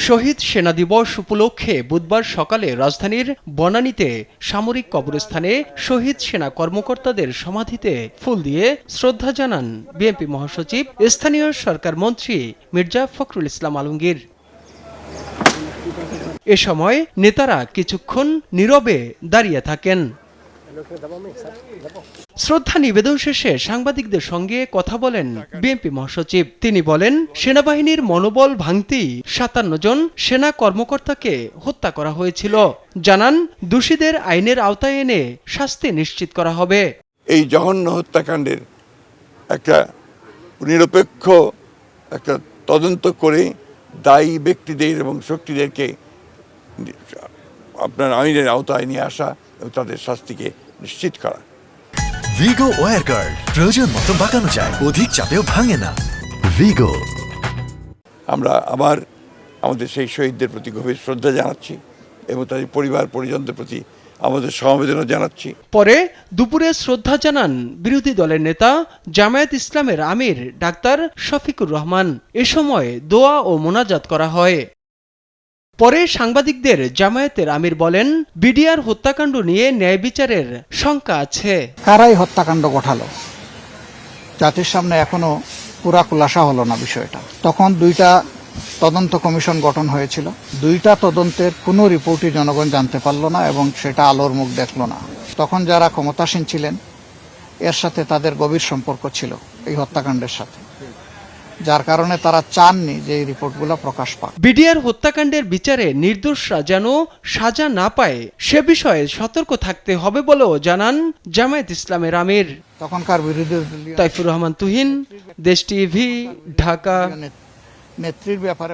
শহীদ সেনা দিবস উপলক্ষে বুধবার সকালে রাজধানীর বনানীতে সামরিক কবরস্থানে শহীদ সেনা কর্মকর্তাদের সমাধিতে ফুল দিয়ে শ্রদ্ধা জানান বিএনপি মহাসচিব স্থানীয় সরকার মন্ত্রী মির্জা ফখরুল ইসলাম আলমগীর। এ সময় নেতারা কিছুক্ষণ নীরবে দাঁড়িয়ে থাকেন। শ্রদ্ধা নিবেদন শেষে সাংবাদিকদের সঙ্গে কথা বলেন বিএনপি মহাসচিব। তিনি বলেন, সেনাবাহিনীর মনোবল ভাঙতেই 57 জন সেনা কর্মকর্তাকে হত্যা করা হয়েছিল। জানান, দোষীদের আইনের আওতায় এনে শাস্তি নিশ্চিত করা হবে। এই জঘন্য হত্যাকাণ্ডের একটা নিরপেক্ষ একটা তদন্ত করে দায়ী ব্যক্তিদের এবং শক্তিদেরকে আপনার আইনের আওতায় নিয়ে আসা এবং তাদের শাস্তিকে নিশ্চিত করা। ভিগো ওয়্যার গার্ড প্রয়োজন মতো বাঁকানো যায়, অধিক চাপেও ভাঙে না। ভিগো। আমরা আবার আমাদের সেই শহীদদের প্রতি গভীর শ্রদ্ধা জানাচ্ছি এবং তাদের পরিবার পরিজনদের প্রতি আমাদের সমবেদনা জানাচ্ছি। পরে দুপুরে শ্রদ্ধা জানান বিরোধী দলের নেতা জামায়াত ইসলামের আমির ডাক্তার শফিকুর রহমান। এ সময় দোয়া ও মোনাজাত করা হয়। পরে সাংবাদিকদের জামায়াতের আমির বলেন, বিডিআর হত্যাকাণ্ড নিয়ে ন্যায় বিচারের শঙ্কা আছে। কারাই হত্যাকাণ্ড ঘটালো জাতির সামনে এখনো পুরা খুলাসা হলো না বিষয়টা। তখন 2টা তদন্ত কমিশন গঠন হয়েছিল, 2টা তদন্তের কোনো রিপোর্টই জনগণ জানতে পারল না এবং সেটা আলোর মুখ দেখল না। তখন যারা ক্ষমতাসীন ছিলেন এর সাথে তাদের গভীর সম্পর্ক ছিল এই হত্যাকাণ্ডের সাথে, যার কারণে তারা চাননি যে এই রিপোর্টগুলো প্রকাশ পাক। বিডিআর হত্যাকাণ্ডের বিচারে নির্দোষরা যেন সাজা না পায় সে বিষয়ে সতর্ক থাকতে হবে বলেও জানান জামায়াত ইসলামের আমির। তখনকার বিরোধী তাইফুর রহমান তুহিন, দেশ টিভি, ঢাকা। নেত্রীর ব্যাপারে